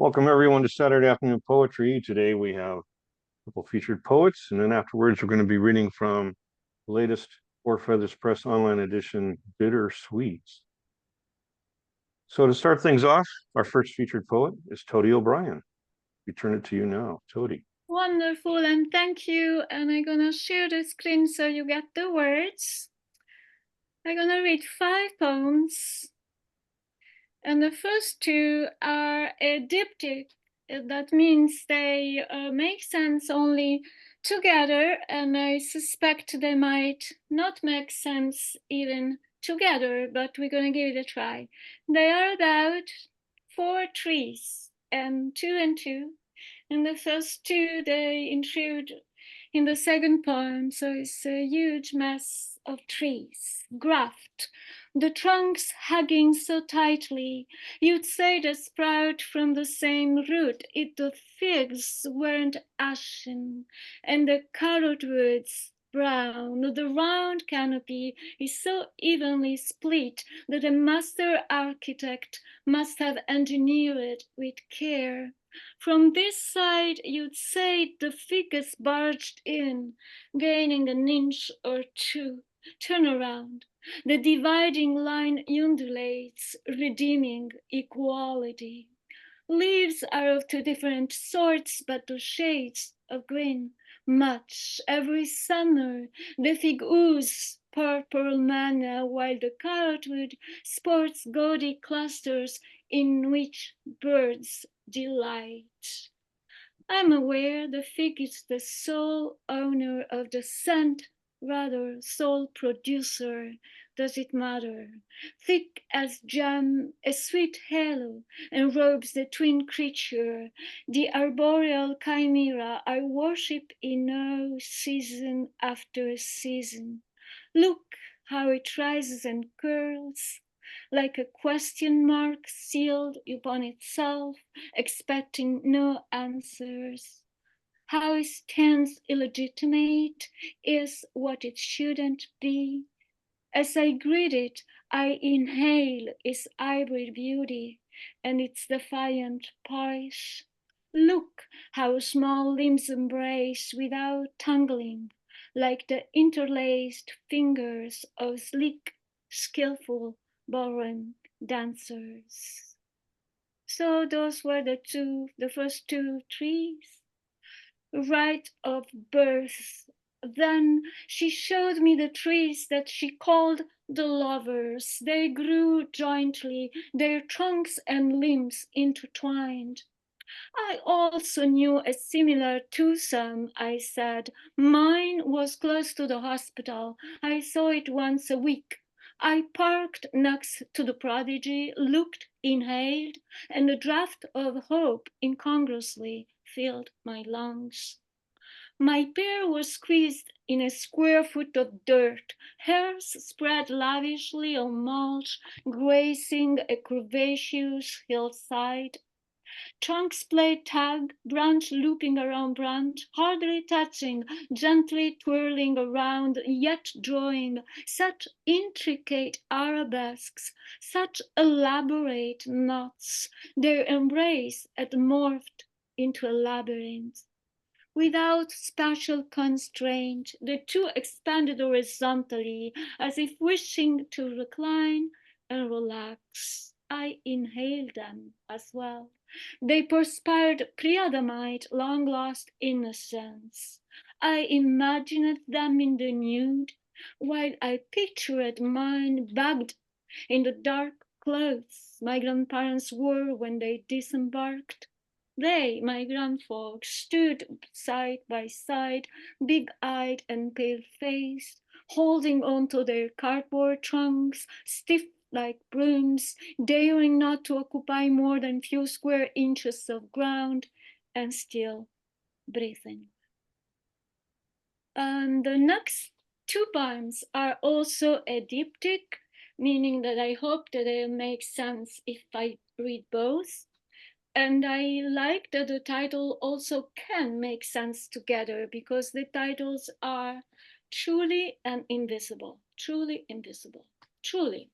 Welcome everyone to Saturday Afternoon Poetry. Today we have a couple featured poets, and then afterwards we're going to be reading from the latest Four Feathers Press online edition, Bittersweet. So to start things off, our first featured poet is Toti O'Brien. We turn it to you now, Toti. Wonderful, and thank you. And I'm gonna share the screen so you get the words. I'm gonna read 5 poems, and the first 2 are a diptych. That means they make sense only together, and I suspect they might not make sense even together, but we're gonna give it a try. They are about 4 trees, and 2 and 2. And the first 2 they intrude in the second poem, so it's a huge mass of trees, grafted, the trunks hugging so tightly, you'd say they sprout from the same root if the figs weren't ashen, and the cottonwoods brown. The round canopy is so evenly split that a master architect must have engineered it with care. From this side, you'd say the figures barged in, gaining an inch or 2. Turn around. The dividing line undulates, redeeming equality. Leaves are of 2 different sorts, but 2 shades of green. Much every summer, the fig ooze purple manna, while the carrotwood sports gaudy clusters in which birds delight. I'm aware the fig is the sole owner of the scent, rather sole producer. Does it matter? Thick as jam, a sweet halo enrobes the twin creature, the arboreal chimera I worship in no season after season. Look how it rises and curls, like a question mark sealed upon itself, expecting no answers. How it stands illegitimate is what it shouldn't be. As I greet it, I inhale its ivory beauty and its defiant poise. Look how small limbs embrace without tangling, like the interlaced fingers of sleek, skillful ballroom dancers. So those were the first 2 trees. Rite of birth. Then she showed me the trees that she called the lovers. They grew jointly, their trunks and limbs intertwined. I also knew a similar twosome, I said. Mine was close to the hospital. I saw it once a week. I parked next to the prodigy, looked, inhaled, and a draught of hope incongruously filled my lungs. My pair was squeezed in a square foot of dirt, hairs spread lavishly on mulch, grazing a curvaceous hillside. Trunks played tag, branch looping around branch, hardly touching, gently twirling around, yet drawing such intricate arabesques, such elaborate knots. Their embrace had morphed into a labyrinth. Without spatial constraint, the 2 expanded horizontally, as if wishing to recline and relax. I inhaled them as well. They perspired pre-Adamite, long-lost innocence. I imagined them in the nude, while I pictured mine bagged in the dark clothes my grandparents wore when they disembarked. They, my grandfolks, stood side by side, big-eyed and pale-faced, holding on to their cardboard trunks, stiff like brooms, daring not to occupy more than few square inches of ground, and still breathing. And the next 2 poems are also a diptych, meaning that I hope that they'll make sense if I read both. And I like that the title also can make sense together, because the titles are truly and invisible, truly invisible, truly.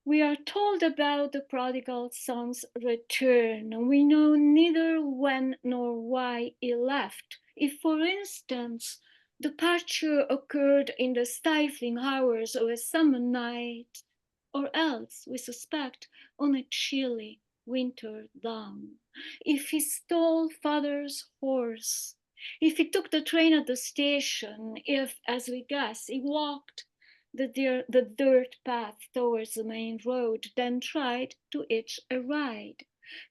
We are told about the prodigal son's return. We know neither when nor why he left. If, for instance, departure occurred in the stifling hours of a summer night, or else, we suspect, on a chilly winter dawn. If he stole father's horse, if he took the train at the station, if, as we guess, he walked the dirt path towards the main road, then tried to hitch a ride.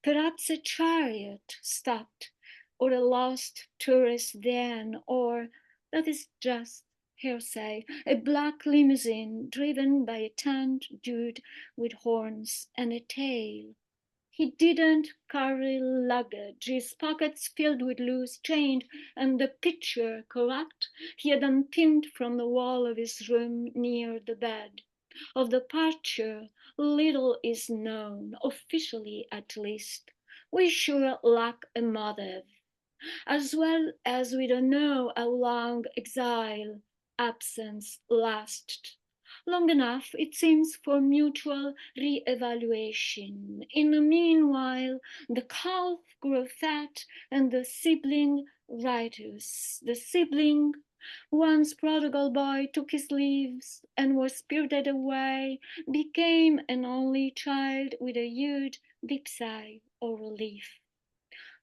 Perhaps a chariot stopped, or a lost tourist van, or, that is just hearsay, a black limousine driven by a tanned dude with horns and a tail. He didn't carry luggage, his pockets filled with loose change, and the picture, correct, he had unpinned from the wall of his room near the bed. Of departure, little is known, officially at least. We sure lack a motive, as well as we don't know how long exile, absence lasted. Long enough, it seems, for mutual re-evaluation. In the meanwhile, the calf grew fat and the sibling riotous. The sibling, once prodigal boy, took his leaves and was spirited away, became an only child with a huge deep sigh of relief.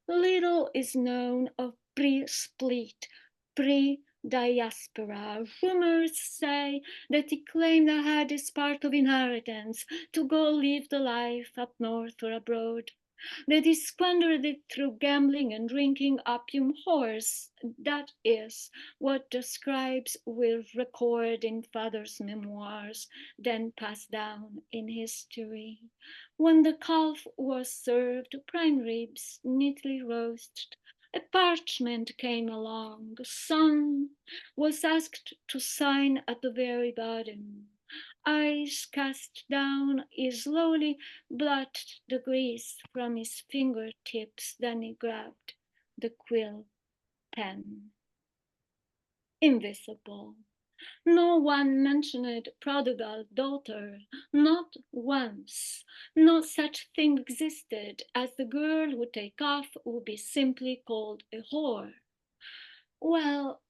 Little is known of pre-split, pre-diaspora. Rumors say that he claimed ahead as part of inheritance to go live the life up north or abroad, that he squandered it through gambling and drinking opium horse. That is what the scribes will record in father's memoirs, then passed down in history. When the calf was served, prime ribs, neatly roasted, a parchment came along. Son was asked to sign at the very bottom. Eyes cast down, he slowly blotted the grease from his fingertips, then he grabbed the quill pen. Invisible. No one mentioned prodigal daughter, not once. No such thing existed, as the girl who take off would be simply called a whore. Well,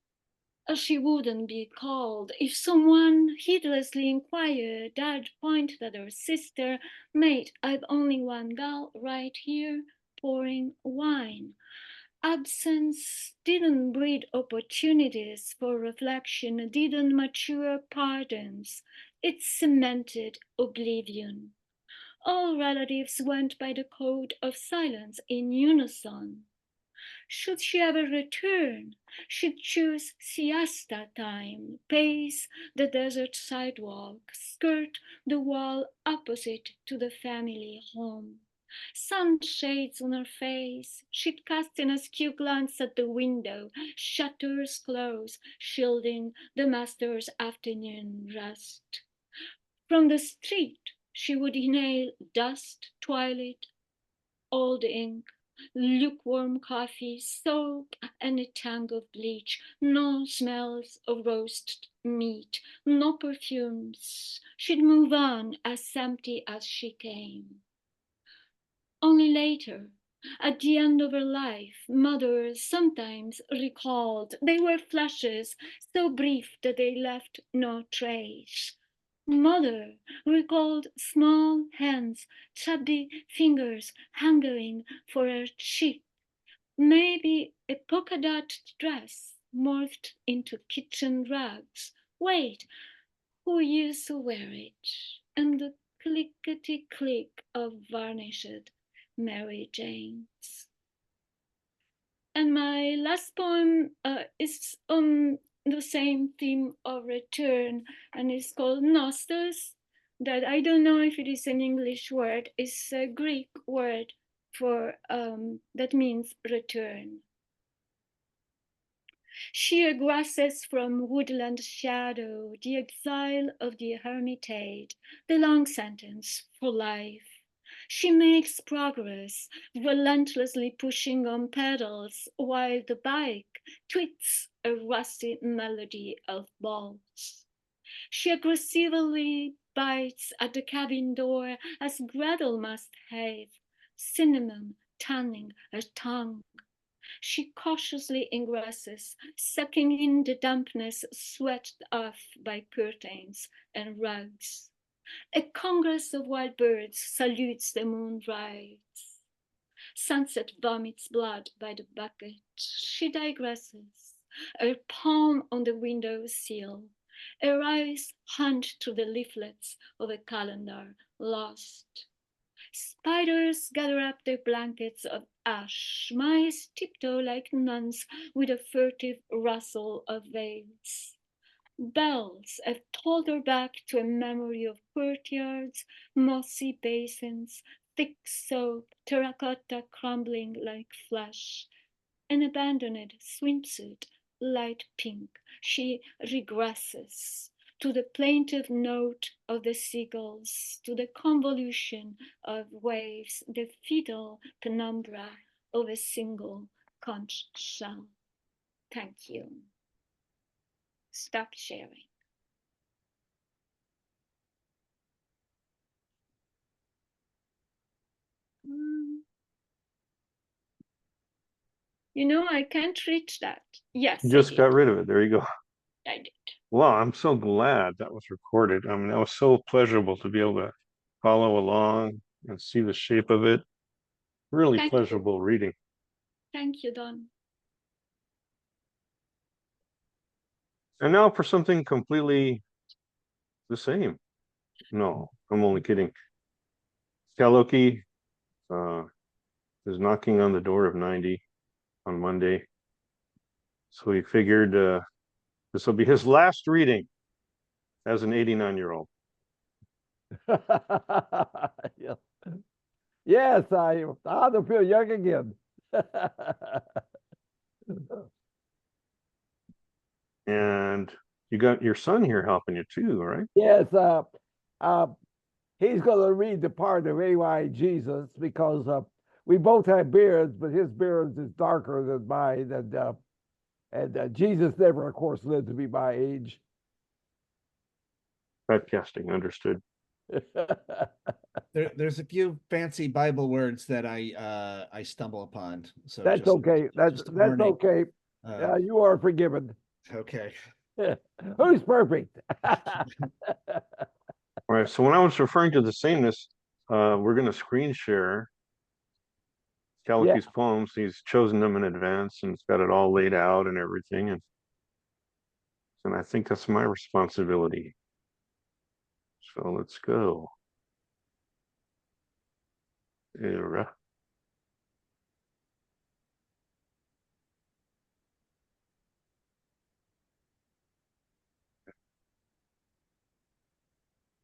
she wouldn't be called. If someone heedlessly inquired, I'd point at her sister. Mate, I've only one gal right here pouring wine. Absence didn't breed opportunities for reflection, didn't mature pardons. It cemented oblivion. All relatives went by the code of silence in unison. Should she ever return, she'd choose siesta time, pace the desert sidewalk, skirt the wall opposite to the family home. Sunshades on her face, she'd cast an askew glance at the window, shutters closed, shielding the master's afternoon rest. From the street, she would inhale dust, twilight, old ink, lukewarm coffee, soap, and a tang of bleach. No smells of roast meat, no perfumes. She'd move on as empty as she came. Only later, at the end of her life, mother sometimes recalled. They were flashes so brief that they left no trace. Mother recalled small hands, chubby fingers hungering for her cheek. Maybe a polka dot dress morphed into kitchen rugs. Wait, who used to wear it? And the clickety click of varnished Mary Janes. And my last poem is on the same theme of return, and it's called Nostos. That I don't know if it is an English word. It's a Greek word for that means return. Sheer grasses from woodland shadow, the exile of the hermitage, the long sentence for life. She makes progress, relentlessly pushing on pedals, while the bike tweets a rusty melody of balls. She aggressively bites at the cabin door as Gretel must have, cinnamon tanning her tongue. She cautiously ingresses, sucking in the dampness swept off by curtains and rugs. A congress of wild birds salutes the moonrise. Sunset vomits blood by the bucket. She digresses, her palm on the window sill. Her eyes hunt through the leaflets of a calendar lost. Spiders gather up their blankets of ash. Mice tiptoe like nuns with a furtive rustle of veils. Bells have told her back to a memory of courtyards, mossy basins, thick soap, terracotta crumbling like flesh. An abandoned swimsuit, light pink, she regresses to the plaintive note of the seagulls, to the convolution of waves, the fiddle penumbra of a single conch shell. Thank you. Stop sharing. You know, I can't reach that. Yes, You just got rid of it. There you go. I did. Well, I'm so glad that was recorded. I mean, that was so pleasurable to be able to follow along and see the shape of it. Really Thank pleasurable reading. Thank you, Don. And now for something completely the same. No, I'm only kidding. CaLokie is knocking on the door of 90 on Monday. So he figured this will be his last reading as an 89-year-old. Yeah. Yes, I to feel young again. And you got your son here helping you too, right? Yes, he's going to read the part of A.Y. Jesus because we both have beards, but his beard is darker than mine, and Jesus never, of course, lived to be my age. Typecasting, understood. There's a few fancy Bible words that I stumble upon. So that's okay. That's warning. okay. You are forgiven. Okay. Who's perfect? All right. So when I was referring to the sameness, we're going to screen share CaLokie's poems. He's chosen them in advance and it's got it all laid out and everything. And I think that's my responsibility. So let's go. Era.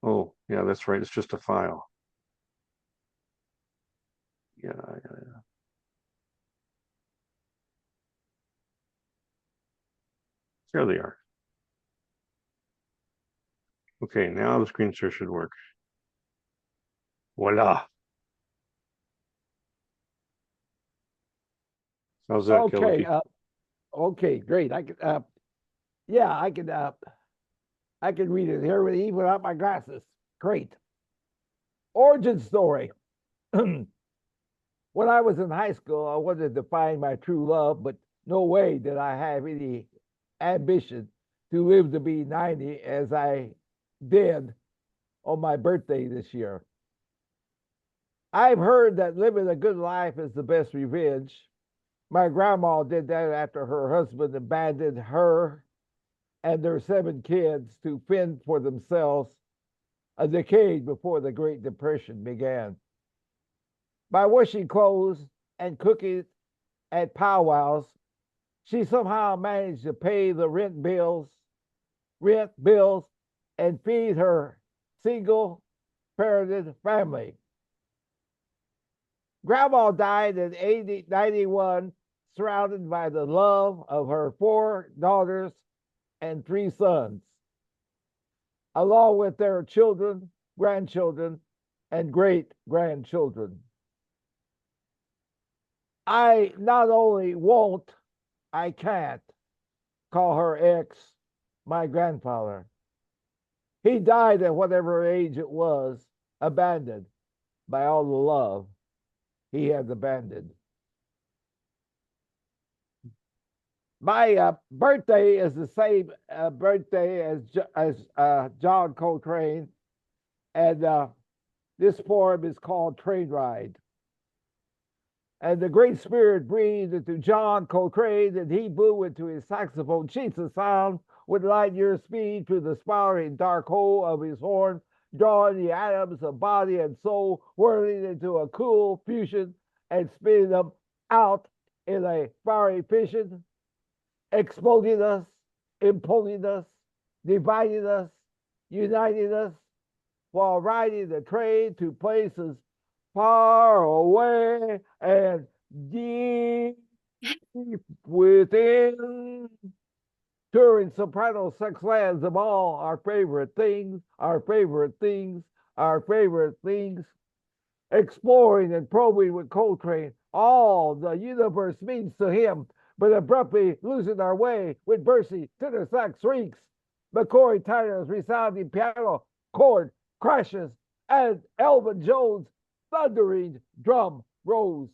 Oh, yeah, that's right. It's just a file. Yeah. There they are. Okay, now the screen share should work. Voila. How's that, Okay. CaLokie? Okay, great. I can I can read it here even without my glasses. Great. Origin story. When I was in high school, I wanted to find my true love, but no way did I have any ambition to live to be 90 as I did on my birthday this year. I've heard that living a good life is the best revenge. My grandma did that after her husband abandoned her and their 7 kids to fend for themselves a decade before the Great Depression began. By washing clothes and cooking at powwows, she somehow managed to pay the rent bills, and feed her single-parented family. Grandma died in 1891, surrounded by the love of her 4 daughters and 3 sons, along with their children, grandchildren, and great-grandchildren. I not only won't, I can't call her ex my grandfather. He died at whatever age it was, abandoned by all the love he has abandoned. My birthday is the same birthday as John Coltrane, and this poem is called Train Ride. And the Great Spirit breathed into John Coltrane, and he blew into his saxophone sheets of sound with light year speed through the spiraling dark hole of his horn, drawing the atoms of body and soul, whirling into a cool fusion and spinning them out in a fiery fission, exploding us, imploding us, dividing us, uniting us, while riding the train to places far away and deep within. Touring soprano sex lands of all our favorite things, our favorite things, our favorite things. Exploring and probing with Coltrane, all the universe means to him, but abruptly losing our way with Bercy, tenor sax shrieks, McCoy Tyner's resounding piano chord crashes, and Elvin Jones' thundering drum rolls.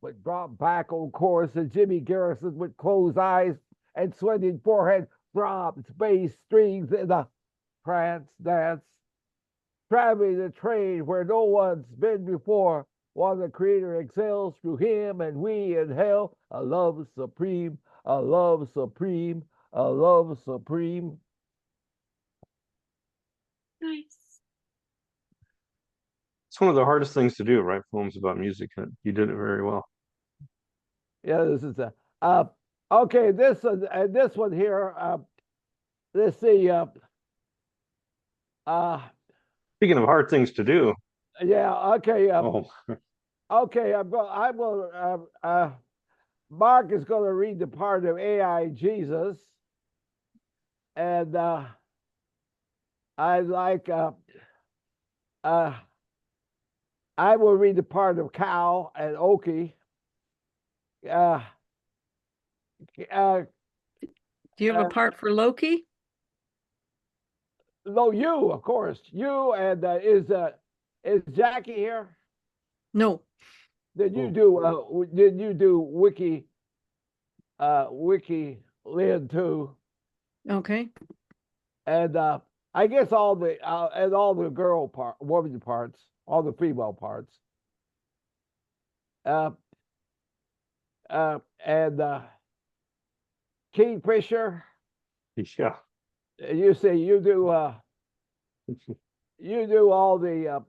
With drop back on chorus and Jimmy Garrison with closed eyes and sweating forehead throbs bass strings in a trance dance. Traveling the train where no one's been before, while the Creator excels through him and we in hell. A love supreme, a love supreme, a love supreme. Nice. It's one of the hardest things to do, write poems about music. And you did it very well. Yeah, this is a okay. This one here. Let's see. Speaking of hard things to do, Yeah. Okay. oh, Okay. I will. Mark is going to read the part of AI Jesus, and I like. I will read the part of Cal and Okie. Do you have a part for Loki? No, you, of course. You and is Jackie here? No. Did you do Wiki Lynn too? Okay. And I guess all the woman parts, all the female parts. And Kingfisher, yeah. you say you do all the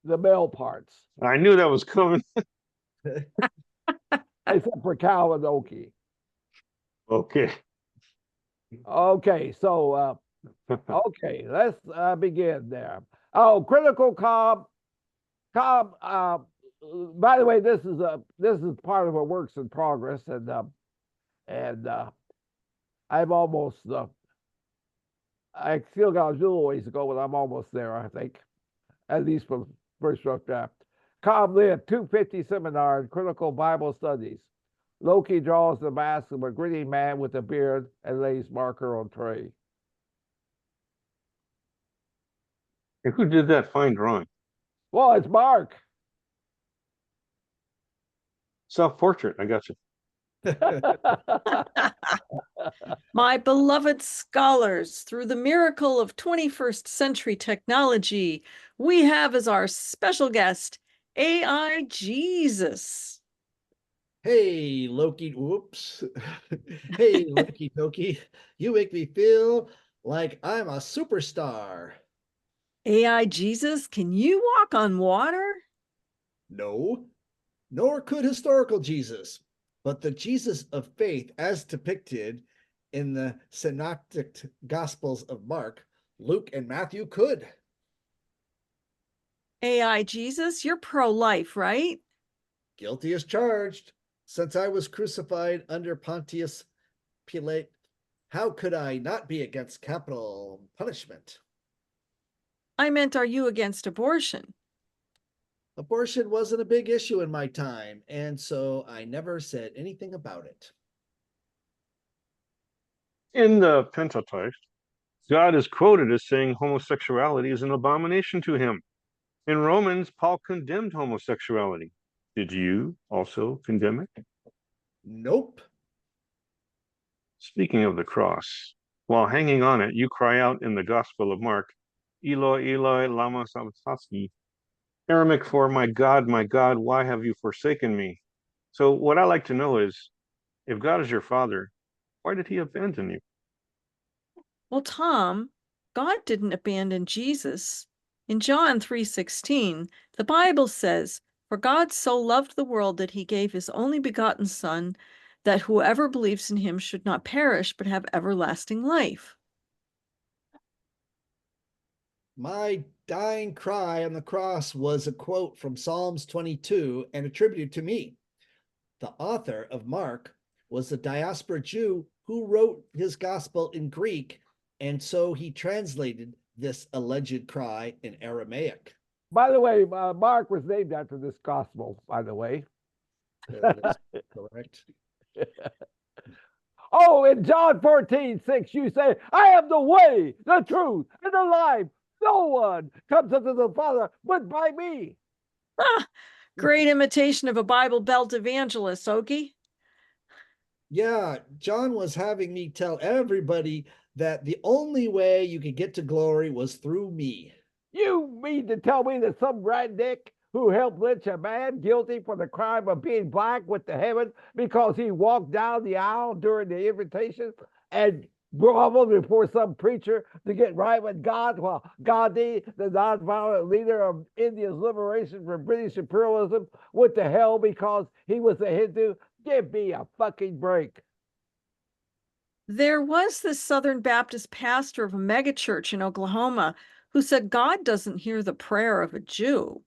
male parts, I knew that was coming. except for Cal and Okie. Okay. Okay, so okay, let's begin there. Oh, critical calm. By the way, this is part of a works in progress, and I'm almost. I still got a little ways to go, but I'm almost there. I think, at least for the first rough draft. Cobb Lynn, 250 seminar in critical Bible studies. Loki draws the mask of a gritty man with a beard and lays marker on tray. And who did that fine drawing? Well, it's Mark. Self-portrait. I got you. My beloved scholars, through the miracle of 21st century technology, we have as our special guest, AI Jesus. Hey, Loki. Whoops. Hey, Loki Toki. You make me feel like I'm a superstar. AI Jesus, can you walk on water? No, nor could historical Jesus, but the Jesus of faith as depicted in the synoptic Gospels of Mark, Luke, and Matthew could. AI Jesus, you're pro-life, right? Guilty as charged. Since I was crucified under Pontius Pilate, how could I not be against capital punishment? I meant, are you against abortion? Abortion wasn't a big issue in my time, and so I never said anything about it. In the Pentateuch, God is quoted as saying homosexuality is an abomination to him. In Romans, Paul condemned homosexuality. Did you also condemn it? Nope. Speaking of the cross, while hanging on it, you cry out in the Gospel of Mark, Eloi, Eloi, lama sabachthani, Aramaic for my God, why have you forsaken me? So what I like to know is, if God is your father, why did he abandon you? Well, Tom, God didn't abandon Jesus. In John 3:16, the Bible says, "For God so loved the world that he gave his only begotten Son, that whoever believes in him should not perish but have everlasting life." My dying cry on the cross was a quote from Psalms 22 and attributed to me. The author of Mark was a diaspora Jew who wrote his gospel in Greek, and so he translated this alleged cry in Aramaic. By the way, Mark was named after this gospel, by the way. That is correct. Oh, in John 14:6, you say, I am the way, the truth, and the life. No one comes unto the Father but by me. Ah, great imitation of a Bible Belt evangelist, Okie. Yeah, John was having me tell everybody that the only way you could get to glory was through me. You mean to tell me that some redneck who helped lynch a man guilty for the crime of being black went to heaven because he walked down the aisle during the invitation and groveled before some preacher to get right with God, while Gandhi, the nonviolent leader of India's liberation from British imperialism, went to hell because he was a Hindu? Give me a fucking break. There was this Southern Baptist pastor of a megachurch in Oklahoma who said God doesn't hear the prayer of a Jew.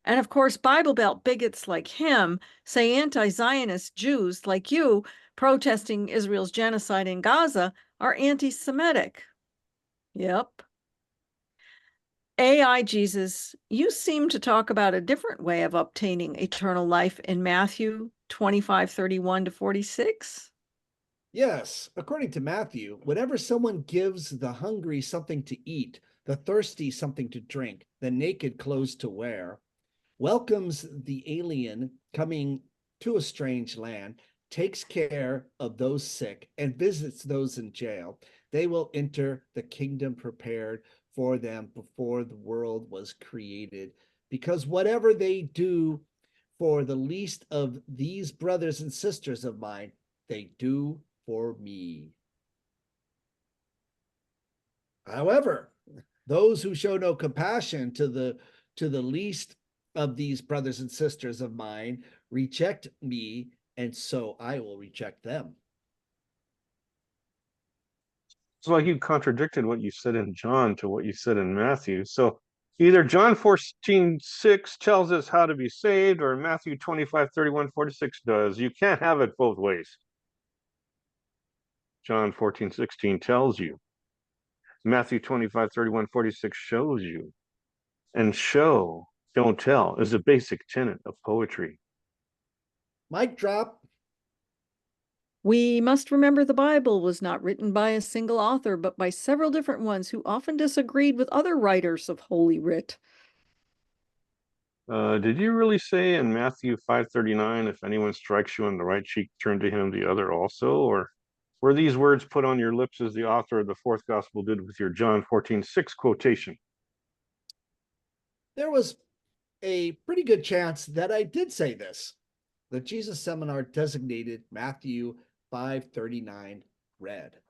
And of course, Bible Belt bigots like him say anti-Zionist Jews like you protesting Israel's genocide in Gaza are anti-Semitic. Yep. AI Jesus, you seem to talk about a different way of obtaining eternal life in Matthew 25:31-46. Yes, according to Matthew, whenever someone gives the hungry something to eat, the thirsty something to drink, the naked clothes to wear, welcomes the alien coming to a strange land, takes care of those sick, and visits those in jail, they will enter the kingdom prepared for them before the world was created. Because whatever they do for the least of these brothers and sisters of mine, they do for me. However, those who show no compassion to the least of these brothers and sisters of mine reject me, and so I will reject them. It's like you contradicted what you said in John to what you said in Matthew. So either John 14:6 tells us how to be saved, or Matthew 25:31-46 does. You can't have it both ways. John 14:16 tells you. Matthew 25:31-46 shows you. And show, don't tell, is a basic tenet of poetry. Mic drop. We must remember the Bible was not written by a single author, but by several different ones who often disagreed with other writers of Holy Writ. Did you really say in Matthew 5:39, if anyone strikes you on the right cheek, turn to him the other also? Or were these words put on your lips as the author of the fourth gospel did with your John 14:6 quotation? There was a pretty good chance that I did say this. The Jesus Seminar designated Matthew 5:39 read.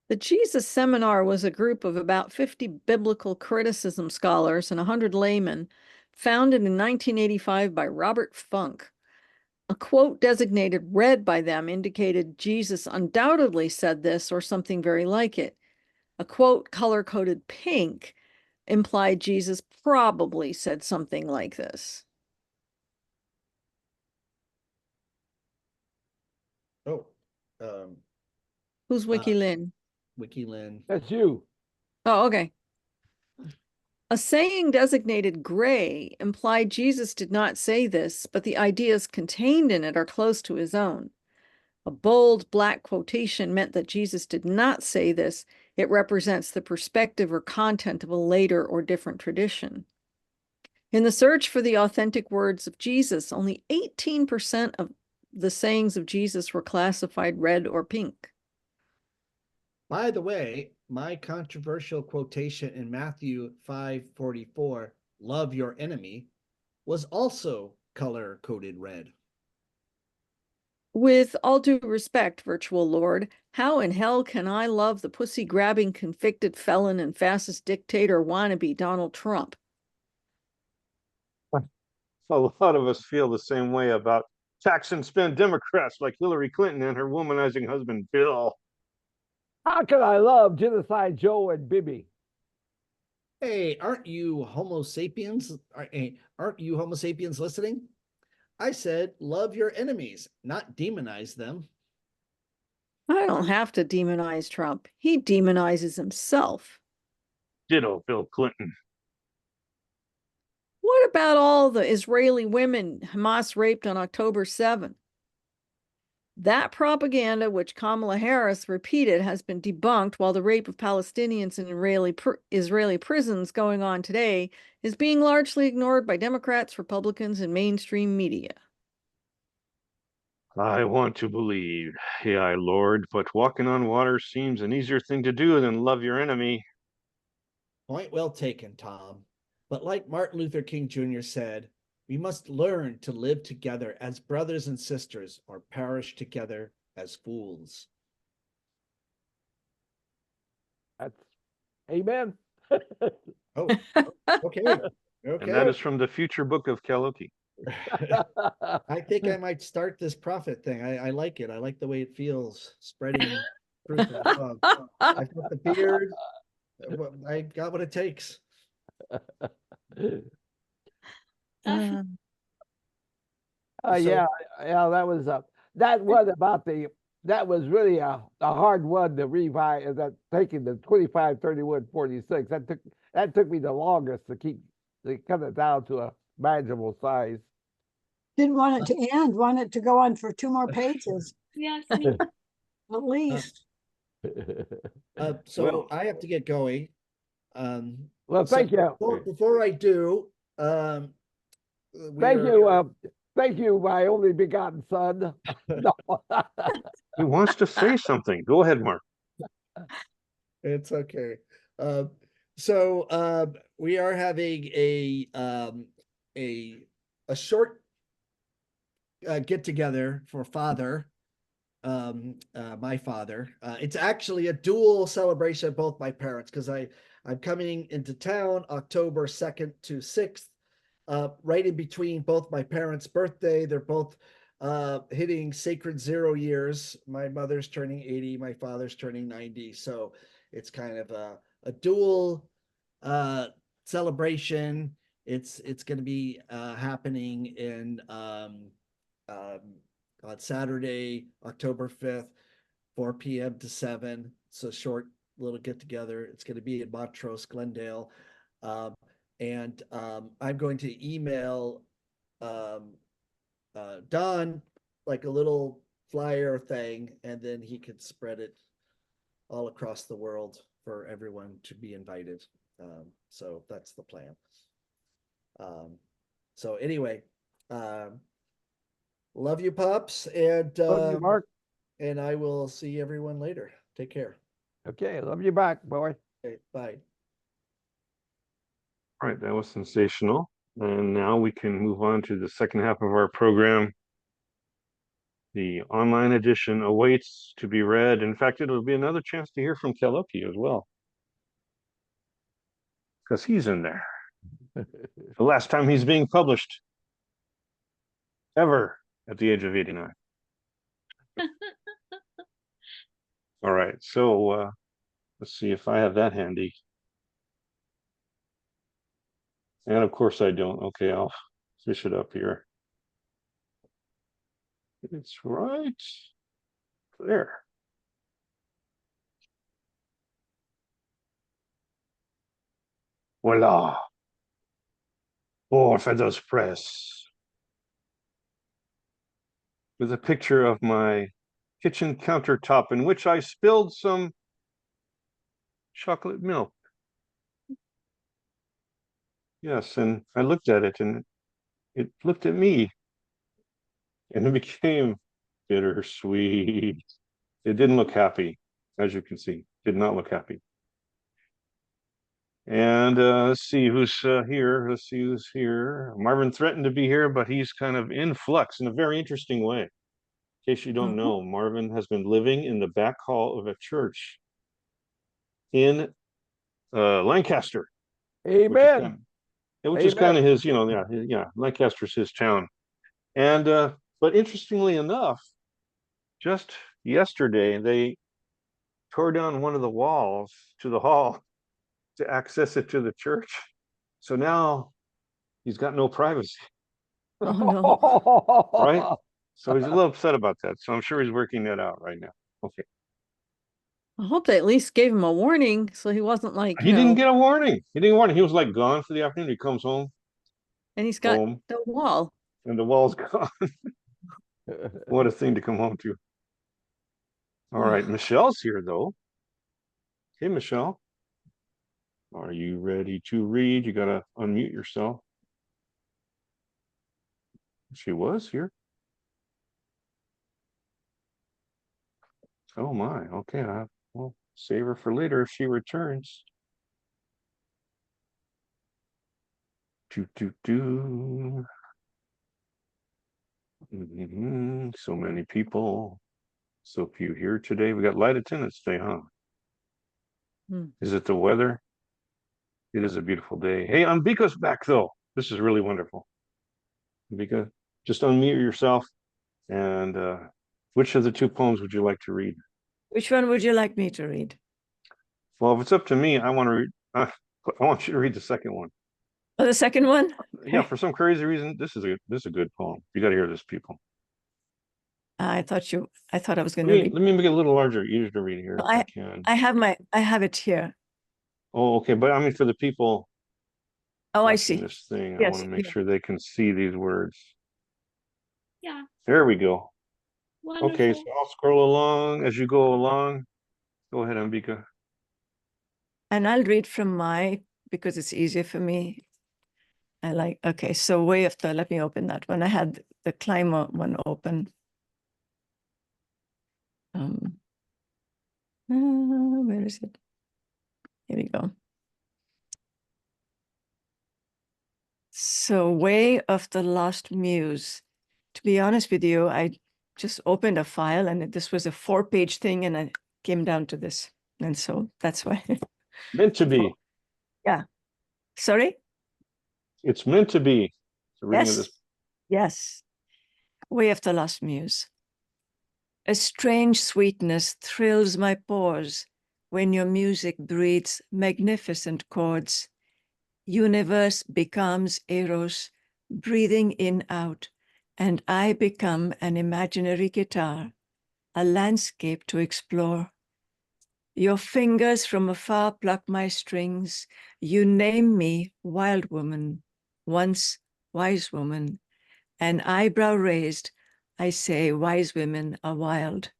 The Jesus Seminar was a group of about 50 biblical criticism scholars and 100 laymen, founded in 1985 by Robert Funk. A quote designated read by them indicated Jesus undoubtedly said this or something very like it. A quote color-coded pink implied Jesus probably said something like this. Oh, Who's WikiLynn? WikiLynn. That's you. Oh, okay. A saying designated gray implied Jesus did not say this, but the ideas contained in it are close to his own. A bold black quotation meant that Jesus did not say this. It represents the perspective or content of a later or different tradition. In the search for the authentic words of Jesus, only 18% of the sayings of Jesus were classified red or pink. By the way, my controversial quotation in Matthew 5:44, love your enemy, was also color-coded red. With all due respect, virtual Lord, how in hell can I love the pussy-grabbing convicted felon and fascist dictator wannabe Donald Trump? A lot of us feel the same way about tax and spend Democrats like Hillary Clinton and her womanizing husband, Bill. How can I love Genocide Joe and Bibi? Hey, aren't you Homo sapiens? Aren't you Homo sapiens listening? I said, love your enemies, not demonize them. I don't have to demonize Trump. He demonizes himself. Ditto, Bill Clinton. What about all the Israeli women Hamas raped on October 7th? That propaganda, which Kamala Harris repeated, has been debunked, while the rape of Palestinians in Israeli prisons going on today is being largely ignored by Democrats, Republicans, and mainstream media. I want to believe, AI Lord, but walking on water seems an easier thing to do than love your enemy. Point well taken, Tom. But like Martin Luther King Jr. said, we must learn to live together as brothers and sisters or perish together as fools. That's amen. Oh, okay. And that is from the future book of CaLokie. I think I might start this prophet thing. I like it. I like the way it feels, spreading truth and love. I've got the beard. I got what it takes. Yeah, that was that was really a hard one to revise. That taking the 25, 31, 46. That took me the longest to cut it down to a manageable size. Didn't want it to end, want it to go on for 2 more pages, Yes, at least. So Well- I have to get going. Well, thank you. Before I do, Thank you, my only begotten son. No. He wants to say something. Go ahead, Mark. It's okay. So we are having a short get together for father, my father. It's actually a dual celebration of both my parents, because I'm coming into town October 2nd to 6th, right in between both my parents' birthday. They're both hitting sacred 0 years. My mother's turning 80, my father's turning 90. So it's kind of a dual celebration. It's going to be happening in on Saturday, October 5th, 4 p.m. to 7. So short little get together. It's going to be in Montrose, Glendale. And I'm going to email Don like a little flyer thing, and then he could spread it all across the world for everyone to be invited. So that's the plan. So anyway, love you, pups, and Love you, Mark. and I will see everyone later. Take care. Okay, love you back, boy. Okay, bye. All right, that was sensational. And now we can move on to the second half of our program. The online edition awaits to be read. In fact, it'll be another chance to hear from CaLokie as well, because he's in there. The last time he's being published ever at the age of 89. All right, so let's see if I have that handy. And of course I don't. Okay, I'll fish it up here. It's right there. Voila. For Feathers Press. With a picture of my kitchen countertop in which I spilled some chocolate milk. Yes, and I looked at it and it looked at me and it became bittersweet. It didn't look happy, as you can see, did not look happy. And let's see who's here. Let's see who's here. Marvin threatened to be here, but he's kind of in flux in a very interesting way. In case you don't know, Marvin has been living in the back hall of a church in Lancaster. Amen. Which is kind of Amen. his, yeah, Lancaster's his town. And but interestingly enough, just yesterday they tore down one of the walls to the hall to access it to the church. So now he's got no privacy, Oh no. right? So he's a little upset about that. So I'm sure he's working that out right now. Okay. I hope they at least gave him a warning so he wasn't like, He didn't get a warning. He didn't warn. He was like gone for the afternoon. He comes home and he's got home the wall. and the wall's gone. What a thing to come home to. All right, Michelle's here though. Hey, Michelle. Are you ready to read? You gotta unmute yourself. She was here. Oh my, okay. We'll save her for later if she returns. So many people. So few here today. We got light attendance today, huh? Is it the weather? It is a beautiful day. Hey, Ambika's back though. This is really wonderful. Ambika, just unmute yourself. And which of the two poems would you like to read? Which one would you like me to read? Well, if it's up to me, I want to read. I want you to read the second one. Oh, the second one? Yeah, for some crazy reason, this is a good poem. You got to hear this, people. I thought I was going to read. Let me make it a little larger, easier to read here if I can. I have it here. Oh, okay, but I mean for the people. Oh, I see. This thing, I Yes, want to make sure they can see these words. Yeah. There we go. Wonderful. Okay, so I'll scroll along as you go along. Go ahead, Ambika. And I'll read from because it's easier for me. Okay, so way after, let me open that one. I had the climber one open. Where is it? Here we go. So Way of the Lost Muse. To be honest with you, I just opened a file and this was a 4-page thing and I came down to this. And so that's why. Meant to be. Yeah. Sorry? It's meant to be. The reading of this. Yes. Way of the Lost Muse. A strange sweetness thrills my pores when your music breathes magnificent chords. Universe becomes Eros, breathing in, out, and I become an imaginary guitar, a landscape to explore. Your fingers from afar pluck my strings. You name me wild woman, once wise woman. An eyebrow raised, I say wise women are wild.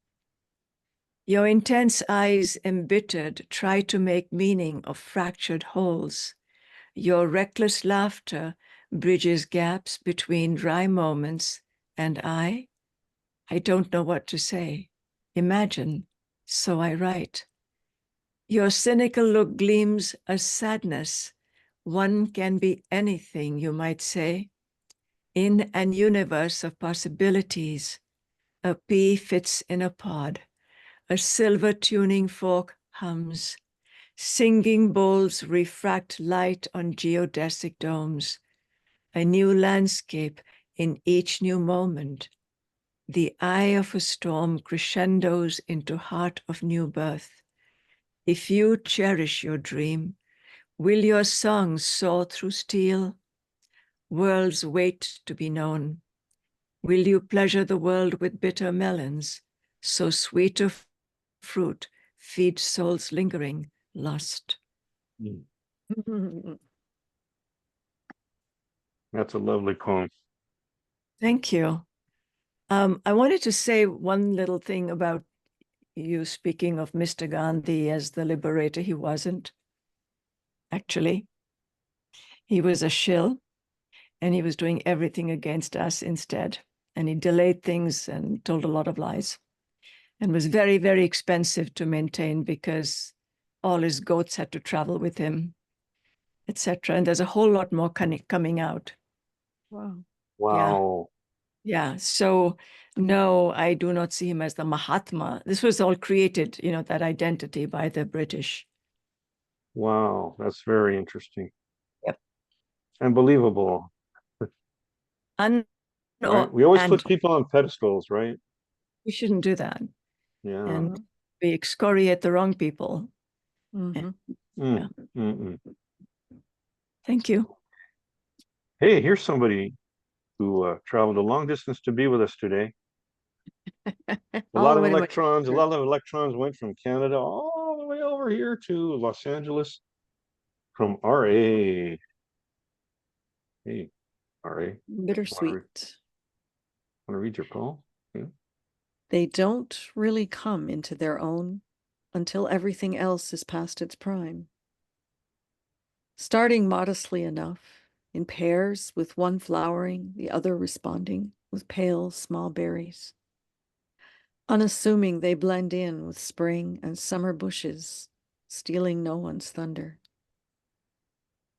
Your intense eyes embittered try to make meaning of fractured wholes. Your reckless laughter bridges gaps between dry moments, and I don't know what to say. Imagine, so I write. Your cynical look gleams a sadness. One can be anything, you might say. In an universe of possibilities, a pea fits in a pod. A silver tuning fork hums. Singing bowls refract light on geodesic domes. A new landscape in each new moment. The eye of a storm crescendos into heart of new birth. If you cherish your dream, will your songs soar through steel? Worlds wait to be known. Will you pleasure the world with bitter melons, so sweet of fruit feed souls lingering, lost? That's a lovely poem. Thank you. I wanted to say one little thing about you speaking of Mr. Gandhi as the liberator. He wasn't, actually. He was a shill, and he was doing everything against us instead. And he delayed things and told a lot of lies, and was very, very expensive to maintain because all his goats had to travel with him, etc. And there's a whole lot more coming out. Wow. Wow. Yeah. So no, I do not see him as the Mahatma. This was all created, that identity by the British. Wow. That's very interesting. Yep. And believable. And Right? We always and put people on pedestals, right? we shouldn't do that. Yeah. And we excoriate the wrong people. Mm-hmm. Mm, mm, mm. Thank you. Hey, here's somebody who traveled a long distance to be with us today. A All lot the of way to electrons went from Canada all the way over here to Los Angeles from RA. Hey, RA. Bittersweet. Want to read your call? Yeah. They don't really come into their own until everything else is past its prime. Starting modestly enough, in pairs, with one flowering, the other responding with pale, small berries. Unassuming, they blend in with spring and summer bushes, stealing no one's thunder.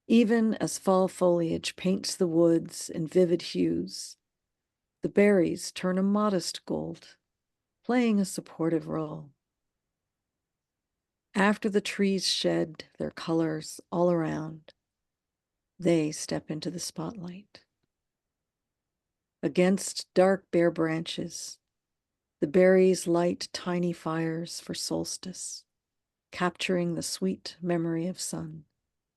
Even as fall foliage paints the woods in vivid hues, the berries turn a modest gold, playing a supportive role. After the trees shed their colors all around, they step into the spotlight. Against dark bare branches, the berries light tiny fires for solstice, capturing the sweet memory of sun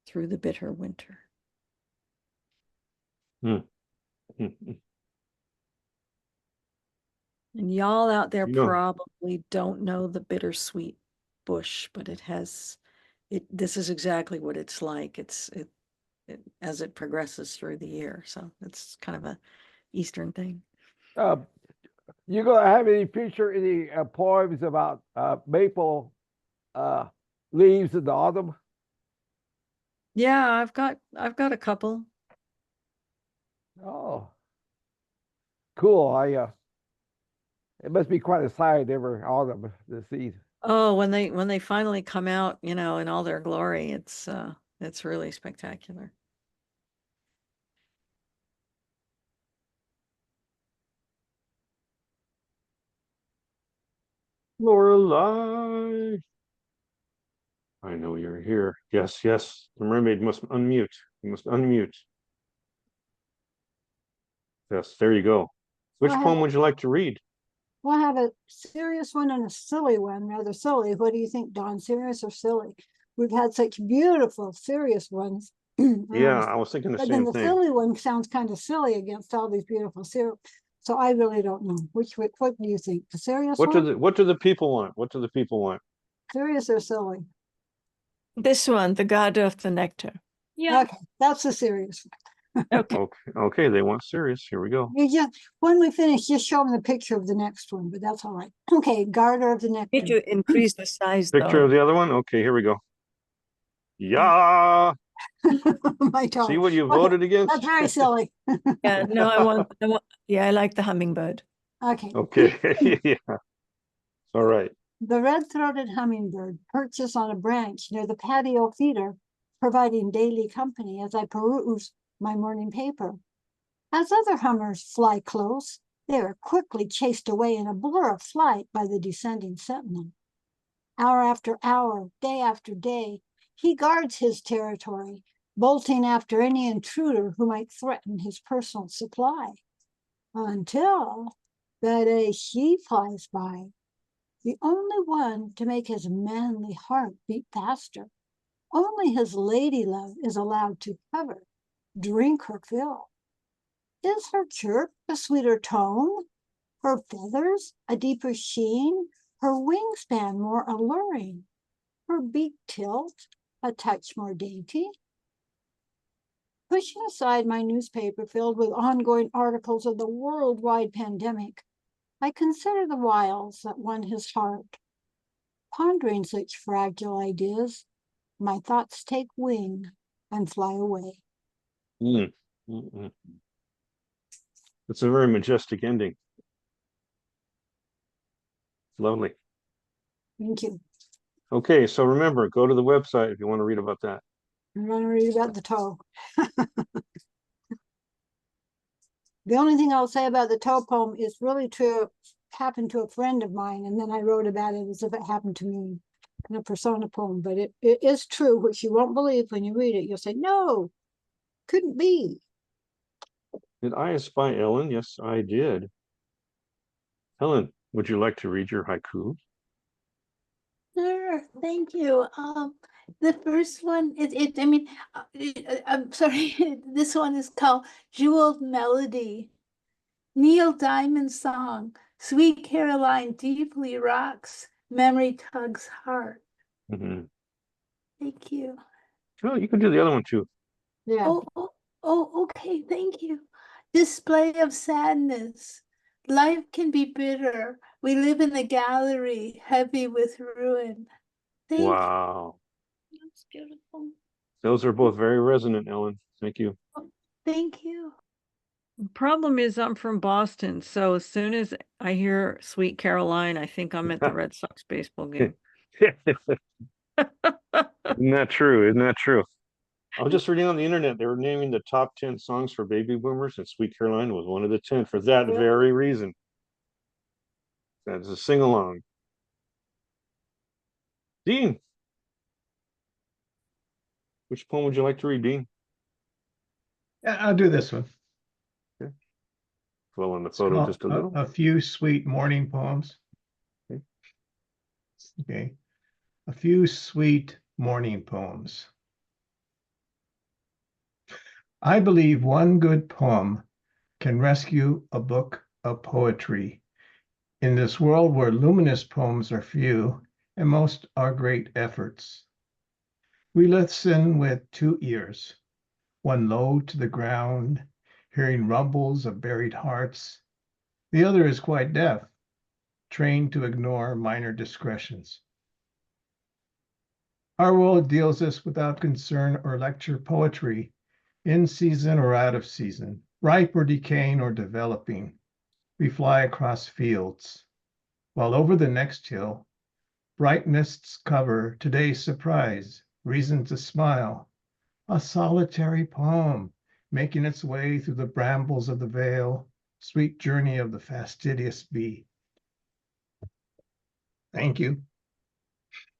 through the bitter winter. Mm, mm, mm. And y'all out there No. probably don't know the bittersweet bush, but this is exactly what it's like. It as it progresses through the year. So it's kind of a Eastern thing. You gonna have any feature any poems about maple leaves in the autumn? Yeah, I've got a couple. Oh, cool. It must be quite a sight every autumn to see. Oh, when they finally come out, in all their glory, it's really spectacular. Lorelei. I know you're here. Yes, yes. The mermaid must unmute. You must unmute. Yes, there you go. Which poem would you like to read? Well, I have a serious one and a silly one, rather silly. What do you think, Don? Serious or silly? We've had such beautiful, serious ones. Yeah, I was thinking the But then same the thing. silly one sounds kind of silly against all these beautiful serious. So I really don't know. What do you think? The serious What one? what do the people want? What do the people want? Serious or silly? This one, the God of the Nectar. Yeah. Okay, that's the serious one. Okay. Okay, they want serious. Here we go. You just when we finish, just show them the picture of the next one, but that's all right. Okay, Garter of the Need Nectar. to increase the size Picture though. of the other one? Okay, here we go. Yeah. My See God. what you Okay, voted against? that's very silly. Yeah, no, I like the hummingbird. Okay. Okay. Yeah. All right. The red-throated hummingbird perches on a branch near the patio feeder, providing daily company as I peruse my morning paper. As other hummers fly close, they are quickly chased away in a blur of flight by the descending sentinel. Hour after hour, day after day, he guards his territory, bolting after any intruder who might threaten his personal supply. Until that day she flies by, the only one to make his manly heart beat faster. Only his lady love is allowed to cover, drink her fill. Is her chirp a sweeter tone? Her feathers a deeper sheen? Her wingspan more alluring? Her beak tilt a touch more dainty? Pushing aside my newspaper filled with ongoing articles of the worldwide pandemic, I consider the wiles that won his heart. Pondering such fragile ideas, my thoughts take wing and fly away. Mm, mm, mm. It's a very majestic ending. Lovely. Thank you. Okay, so remember, go to the website if you want to read about that. I'm going to read about the toe. The only thing I'll say about the toe poem is really true. Happened to a friend of mine, and then I wrote about it as if it happened to me in a persona poem. But it is true, which you won't believe when you read it. You'll say, no, couldn't be. Did I espy Ellen? Yes, I did. Ellen, would you like to read your haiku? Sure, thank you. The first one, I'm sorry, this one is called Jeweled Melody. Neil Diamond song, Sweet Caroline deeply rocks, memory tugs heart. Mm-hmm. Thank you. Oh, you can do the other one too. Yeah. Okay, thank you. Display of sadness. Life can be bitter. We live in a gallery heavy with ruin. Thank you. Wow. That's beautiful. Those are both very resonant, Ellen. Thank you. Thank you. The problem is I'm from Boston, so as soon as I hear Sweet Caroline, I think I'm at the Red Sox baseball game. Isn't that true? Isn't that true? I was just reading on the internet, they were naming the top 10 songs for baby boomers, and Sweet Caroline was one of the 10 for that very reason. That's a sing-along. Dean, which poem would you like to read, Dean? Yeah, I'll do this one. Well, on the It's photo called just a little. A few sweet morning poems. Okay. Okay. A few sweet morning poems. I believe one good poem can rescue a book of poetry in this world where luminous poems are few and most are great efforts. We listen with two ears, one low to the ground, hearing rumbles of buried hearts. The other is quite deaf, trained to ignore minor discretions. Our world deals us without concern or lecture poetry, in season or out of season, ripe or decaying or developing. We fly across fields, while over the next hill, bright mists cover today's surprise, reason to smile. A solitary poem making its way through the brambles of the vale, sweet journey of the fastidious bee. Thank you.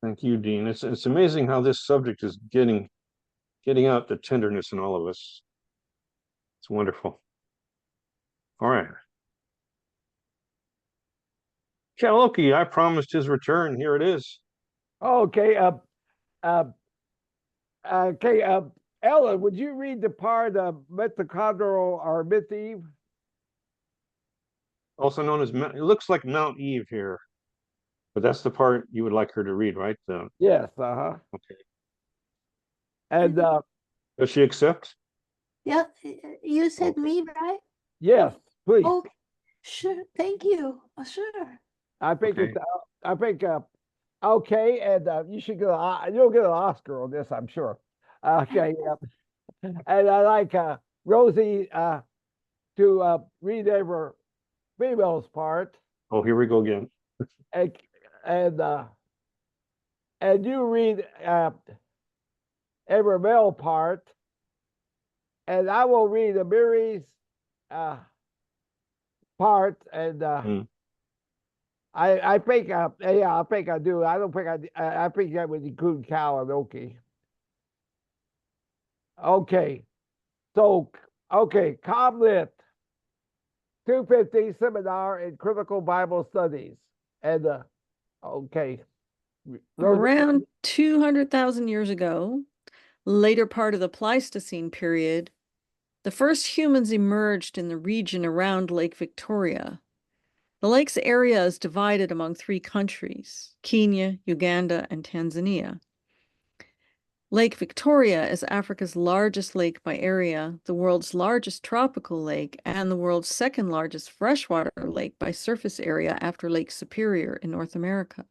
Thank you, Dean. It's amazing how this subject is getting out the tenderness in all of us. It's wonderful. All right. CaLokie, I promised his return. Here it is. Okay. Ellen, would you read the part of mitochondrial or myth Eve? Also known as, it looks like Mount Eve here, but that's the part you would like her to read, right? Yes. Okay. And Does she accept? Yeah, you said Okay. me, right? yes, please. Oh, sure. Thank you. Sure. I think Okay. okay, and you should you'll get an Oscar on this, I'm sure. Okay, and I like Rosie to read over female's part, Oh, here we go again. and and you read every male part, and I will read Amiri's part, and I think yeah, I think I do. I don't think I think that would include CaLokie. Okay. So okay, ComLit 250 seminar in critical Bible studies. And okay. Around 200,000 years ago, later part of the Pleistocene period, the first humans emerged in the region around Lake Victoria. The lake's area is divided among three countries, Kenya, Uganda, and Tanzania. Lake Victoria is Africa's largest lake by area, the world's largest tropical lake, and the world's second largest freshwater lake by surface area after Lake Superior in North America.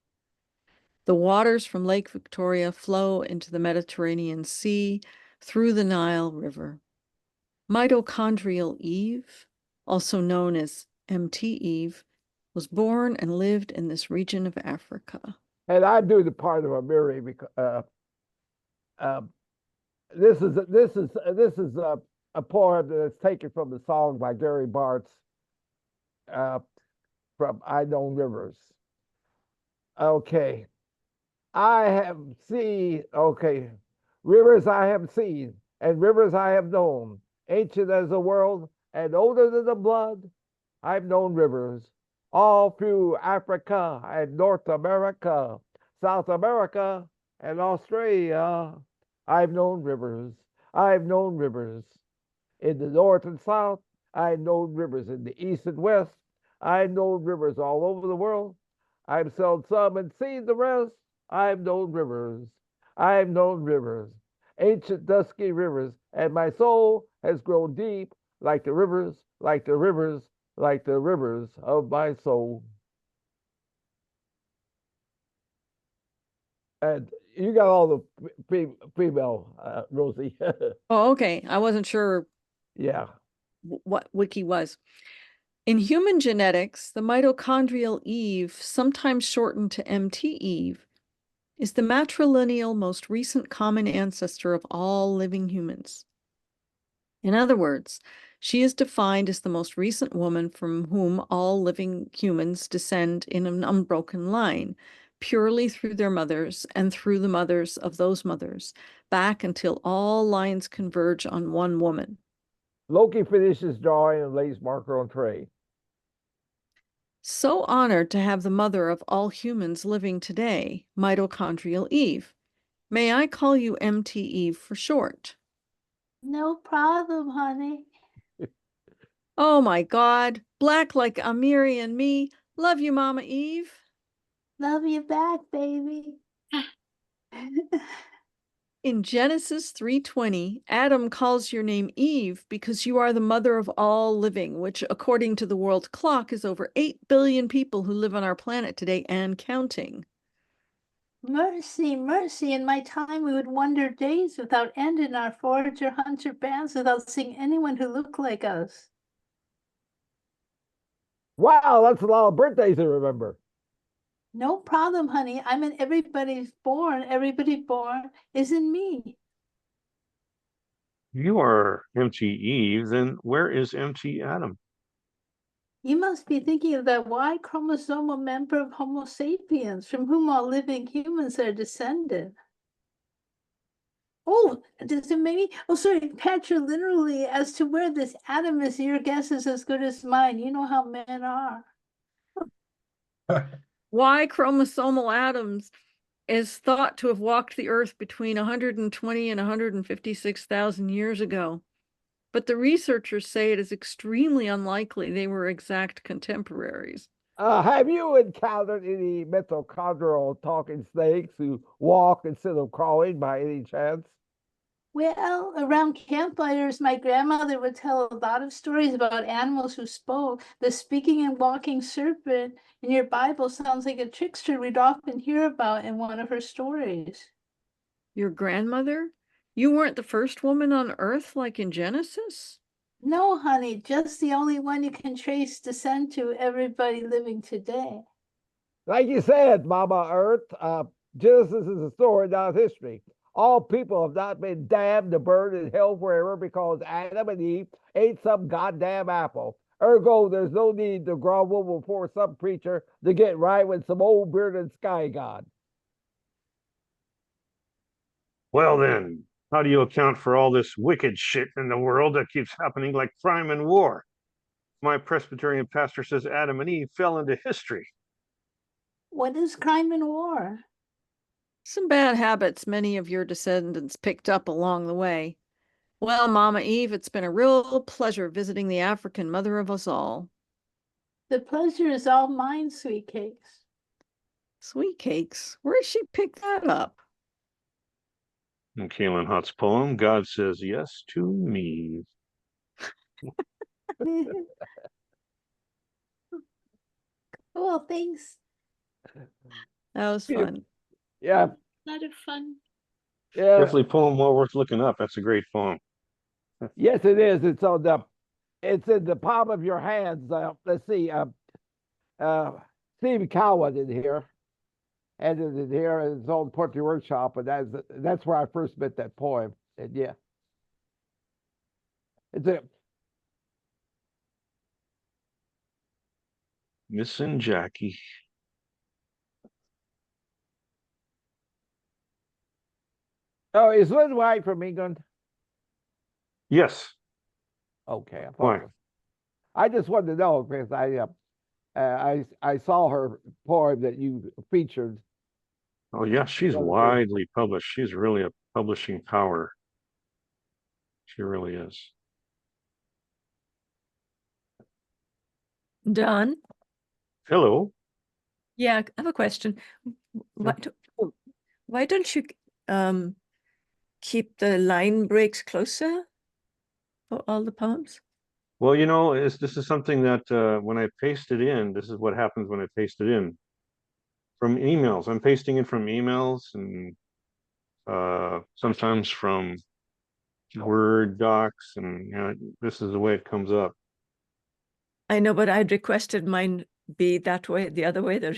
The waters from Lake Victoria flow into the Mediterranean Sea through the Nile River. Mitochondrial Eve, also known as MT Eve, was born and lived in this region of Africa. And I do the part of a Mary because this is a poem that's taken from the song by Gary Bartz from I Know Rivers. Okay. I have seen, okay, rivers I have seen, and rivers I have known, ancient as the world and older than the blood. I've known rivers all through Africa and North America, South America and Australia. I've known rivers. I've known rivers in the north and south. I've known rivers in the east and west. I've known rivers all over the world. I've sailed some and seen the rest. I've known rivers. I've known rivers, ancient dusky rivers, and my soul has grown deep like the rivers, like the rivers, like the rivers of my soul. And you got all the female, Rosie. Oh, okay. I wasn't sure Yeah. what wiki was. In human genetics, the mitochondrial Eve, sometimes shortened to MT Eve, is the matrilineal most recent common ancestor of all living humans. In other words, she is defined as the most recent woman from whom all living humans descend in an unbroken line, purely through their mothers and through the mothers of those mothers, back until all lines converge on one woman. Loki finishes drawing and lays marker on tray. So honored to have the mother of all humans living today, mitochondrial Eve. May I call you MT Eve for short? No problem, honey. Oh my God, black like Amiri and me. Love you, Mama Eve. Love you back, baby. In Genesis 3:20, Adam calls your name Eve because you are the mother of all living, which according to the world clock is over 8 billion people who live on our planet today and counting. Mercy, mercy. In my time, we would wander days without end in our forager hunter bands without seeing anyone who looked like us. Wow, that's a lot of birthdays to remember. No problem, honey. I mean, everybody born isn't me. You are MT Eve, then where is MT Adam? You must be thinking of that Y chromosomal member of Homo sapiens, from whom all living humans are descended. Oh, does it maybe? Oh, sorry, patrilineally as to where this atom is, your guess is as good as mine. You know how men are. Y chromosomal Adams is thought to have walked the earth between 120 and 156,000 years ago. But the researchers say it is extremely unlikely they were exact contemporaries. Have you encountered any mitochondrial talking snakes who walk instead of crawling by any chance? Well, around campfires, my grandmother would tell a lot of stories about animals who spoke. The speaking and walking serpent in your Bible sounds like a trickster we'd often hear about in one of her stories. Your grandmother? You weren't the first woman on Earth like in Genesis? No, honey, just the only one you can trace descent to everybody living today. Like you said, Mama Earth, Genesis is a story, not history. All people have not been damned to burn in hell forever because Adam and Eve ate some goddamn apple. Ergo, there's no need to grovel before some preacher to get right with some old bearded sky god. Well then, how do you account for all this wicked shit in the world that keeps happening like crime and war? My Presbyterian pastor says Adam and Eve fell into history. What is crime and war? Some bad habits many of your descendants picked up along the way. Well, Mama Eve, it's been a real pleasure visiting the African mother of us all. The pleasure is all mine, sweet cakes. Sweet cakes? Where did she pick that up? And Kaylin Hutt's poem, God Says Yes to Me. Cool, thanks. That was Yeah. fun. Yeah, A lot of fun. yeah. Definitely a poem well worth looking up. That's a great poem. Yes, it is. It's on the. It's in the palm of your hands. Let's see. Steve Cowan in here, and in here in his own poetry workshop, and that's where I first met that poem. And yeah, it's a. Missing Jackie. Oh, is Lynn White from England? Yes. Okay, I thought Why? so. I just wanted to know because I saw her poem that you featured. Oh yeah, she's widely published. She's really a publishing power. She really is. Don? Hello. Yeah, I have a question. Why don't you keep the line breaks closer for all the poems? Well, you know, this is something that when I paste it in, this is what happens when I paste it in from emails. I'm pasting it from emails and sometimes from Word docs, and you know, this is the way it comes up. I know, but I'd requested mine be that way, the other way there.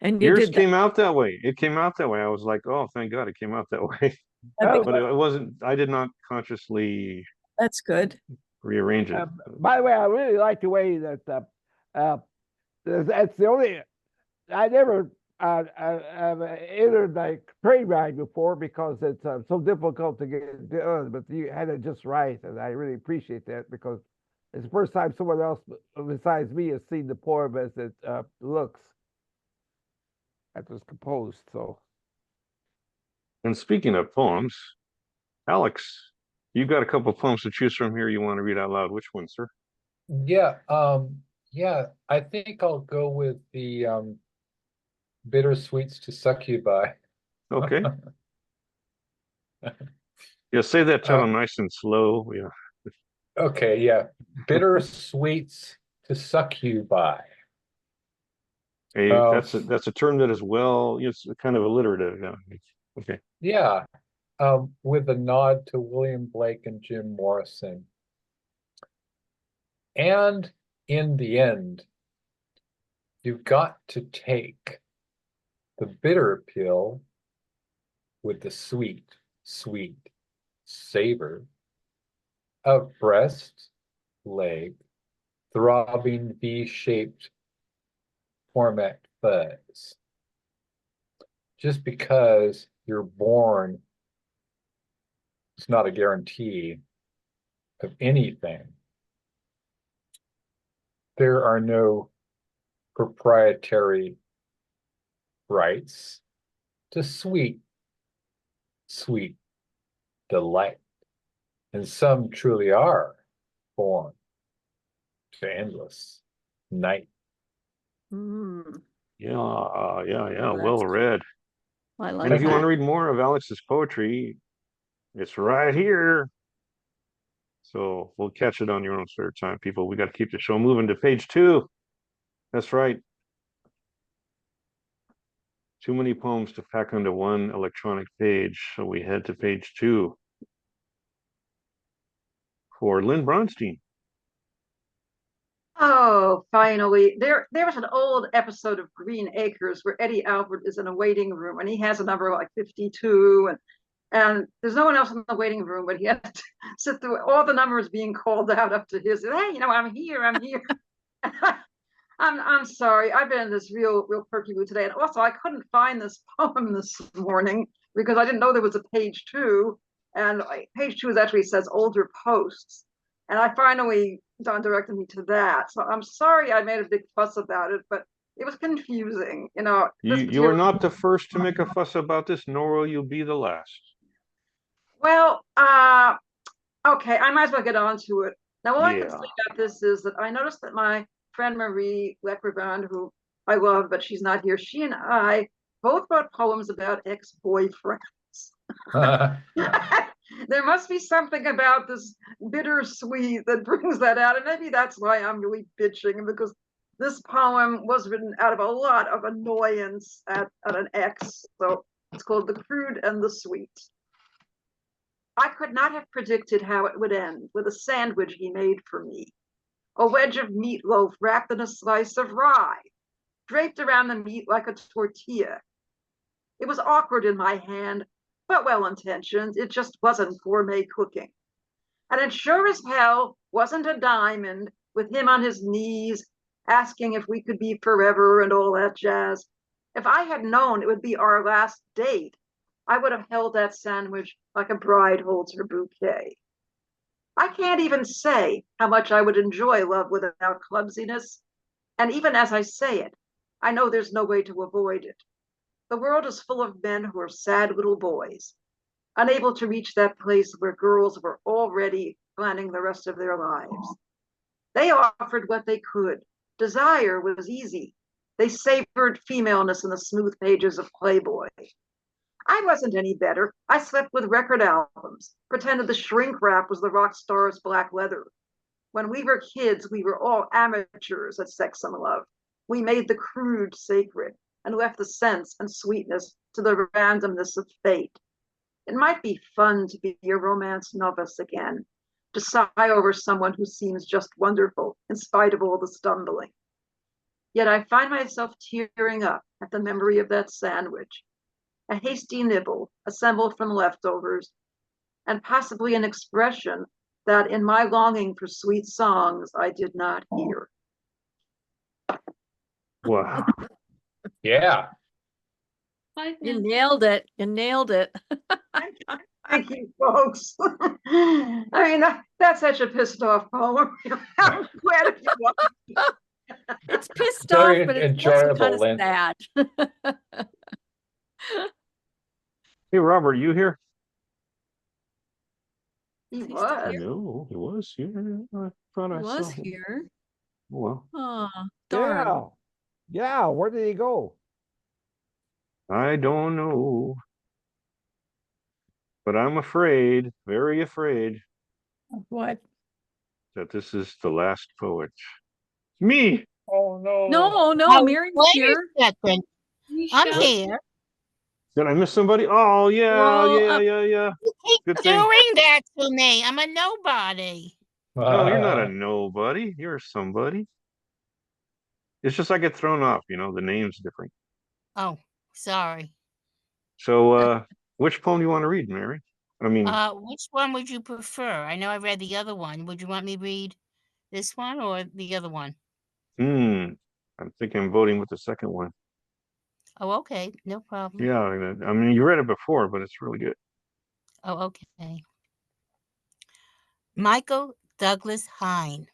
And you Yours did came out that way. It came out that way. I was like, oh, thank God it came out that way. that. But it wasn't, I did not consciously That's good. rearrange it. By the way, I really like the way that that's the only. I never entered like train ride before because it's so difficult to get done. But you had it just right, and I really appreciate that because it's the first time someone else besides me has seen the poem as it looks. That was composed. So, And speaking of poems, Alex, you've got a couple of poems to choose from here you want to read out loud. Which one, sir? Yeah, I think I'll go with the bittersweets to suck you by. Okay. Yeah, say that title Um, nice and slow. Yeah. Okay, yeah. Bittersweets to suck you by. Hey, that's a term that is well, it's kind of alliterative. Yeah. Okay. Yeah, with a nod to William Blake and Jim Morrison. And in the end, you've got to take the bitter pill with the sweet, sweet savor of breast, leg, throbbing V-shaped format fuzz. Just because you're born, it's not a guarantee of anything. There are no proprietary rights to sweet, sweet delight. And some truly are born to endless night. Mm, Yeah, Well, well that's- read. I like And if you want to that. read more of Alex's poetry, it's right here. So we'll catch it on your own spare time, people. We got to keep the show moving to page 2. That's right. Too many poems to pack onto one electronic page. So we head to page 2 for Lynne Bronstein. Oh, finally. There was an old episode of Green Acres where Eddie Albert is in a waiting room and he has a number like 52 and there's no one else in the waiting room, but he has to sit through all the numbers being called out up to his. Hey, you know, I'm here. I'm sorry. I've been in this real perky mood today. And also I couldn't find this poem this morning because I didn't know there was a page 2. And page 2 actually says older posts. And I finally, Don directed me to that. So I'm sorry I made a big fuss about it, but it was confusing. You know, You are not the first to make a fuss about this, nor will you be the last. Well, okay, I might as well get on to it. Now, all I can say about this is that I noticed that my friend Marie Leckerband, who I love, but she's not here, she and I both wrote poems about ex-boyfriends. There must be something about this bittersweet that brings that out. And maybe that's why I'm really bitching, because this poem was written out of a lot of annoyance at an ex. So it's called The Crude and the Sweet. I could not have predicted how it would end with a sandwich he made for me. A wedge of meatloaf wrapped in a slice of rye, draped around the meat like a tortilla. It was awkward in my hand, but well-intentioned. It just wasn't gourmet cooking. And it sure as hell wasn't a diamond with him on his knees asking if we could be forever and all that jazz. If I had known it would be our last date, I would have held that sandwich like a bride holds her bouquet. I can't even say how much I would enjoy love without clumsiness. And even as I say it, I know there's no way to avoid it. The world is full of men who are sad little boys, unable to reach that place where girls were already planning the rest of their lives. They offered what they could. Desire was easy. They savored femaleness in the smooth pages of Playboy. I wasn't any better. I slept with record albums, pretended the shrink wrap was the rock star's black leather. When we were kids, we were all amateurs at sex and love. We made the crude sacred and left the sense and sweetness to the randomness of fate. It might be fun to be a romance novice again, to sigh over someone who seems just wonderful in spite of all the stumbling. Yet I find myself tearing up at the memory of that sandwich, a hasty nibble assembled from leftovers, and possibly an expression that in my longing for sweet songs I did not hear. Wow. Yeah. 5 You minutes. nailed it. You nailed it. Thank you, folks. I mean, that's such a pissed off poem. I'm glad if you want. It's pissed Very off, but it's also kind enjoyable, of Lynn. sad. Hey, Robert, are you here? He Is he still was. here? No, he was here. I thought He I was saw him. here. Oh, well, Oh, darn. Yeah. Yeah. Where did he go? I don't know. But I'm afraid, very afraid, What? that this is the last poet. Me! Oh no. No, Now, Miriam's wait here. a second. I'm Michelle, here. Did I miss somebody? Oh, yeah, Well, yeah. You keep Good thing. doing that to me. I'm a nobody. No, you're not a nobody. You're somebody. It's just I get thrown off, the name's different. Oh, sorry. So, which poem do you want to read, Mary? I mean, Which one would you prefer? I know I read the other one. Would you want me to read this one or the other one? I think I'm voting with the second one. Oh, okay. No problem. Yeah, I mean, you read it before, but it's really good. Oh, okay. Michael Douglas Hine,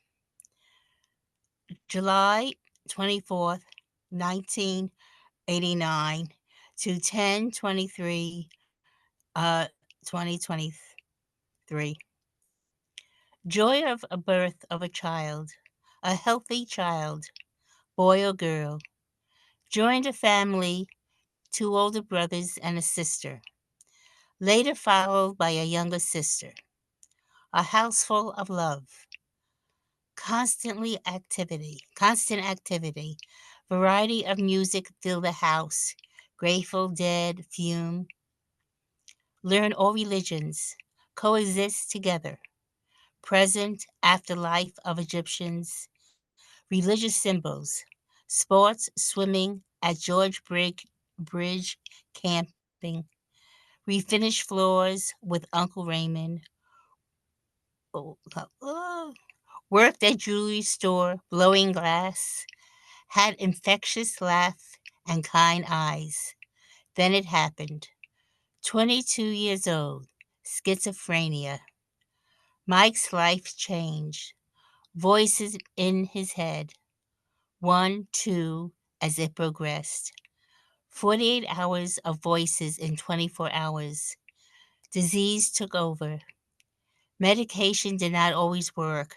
July 24th, 1989 to 10/23, 2023. Joy of a birth of a child, a healthy child, boy or girl. Joined a family, 2 older brothers and a sister. Later followed by a younger sister. A house full of love. Constant activity. Variety of music fill the house. Grateful Dead, Fume. Learn all religions. Coexist together. Present afterlife of Egyptians. Religious symbols. Sports, swimming at George Bridge camping. Refinished floors with Uncle Raymond. Worked at jewelry store, blowing glass. Had infectious laugh and kind eyes. Then it happened. 22 years old, schizophrenia. Mike's life changed. Voices in his head. 1, 2, as it progressed. 48 hours of voices in 24 hours. Disease took over. Medication did not always work.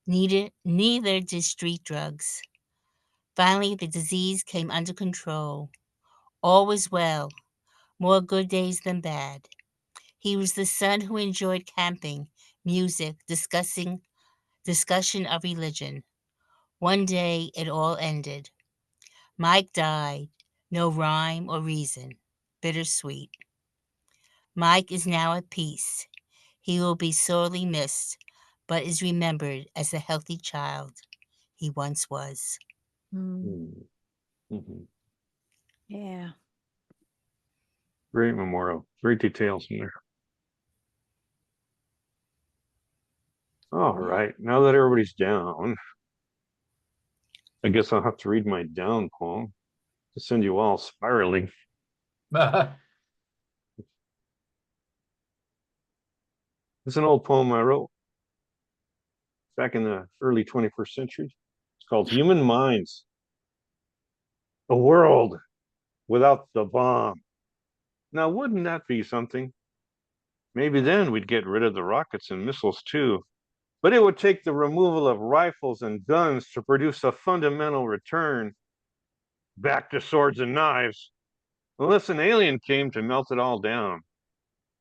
Neither did street drugs. Finally, the disease came under control. All was well. More good days than bad. He was the son who enjoyed camping, music, discussion of religion. One day it all ended. Mike died, no rhyme or reason, bittersweet. Mike is now at peace. He will be sorely missed, but is remembered as the healthy child he once was. Mm-hmm. Yeah. Great memorial. Great details in there. All right. Now that everybody's down, I guess I'll have to read my down poem to send you all spiraling. It's an old poem I wrote back in the early 21st century. It's called Human Minds. A world without the bomb. Now, wouldn't that be something? Maybe then we'd get rid of the rockets and missiles too. But it would take the removal of rifles and guns to produce a fundamental return back to swords and knives, unless an alien came to melt it all down.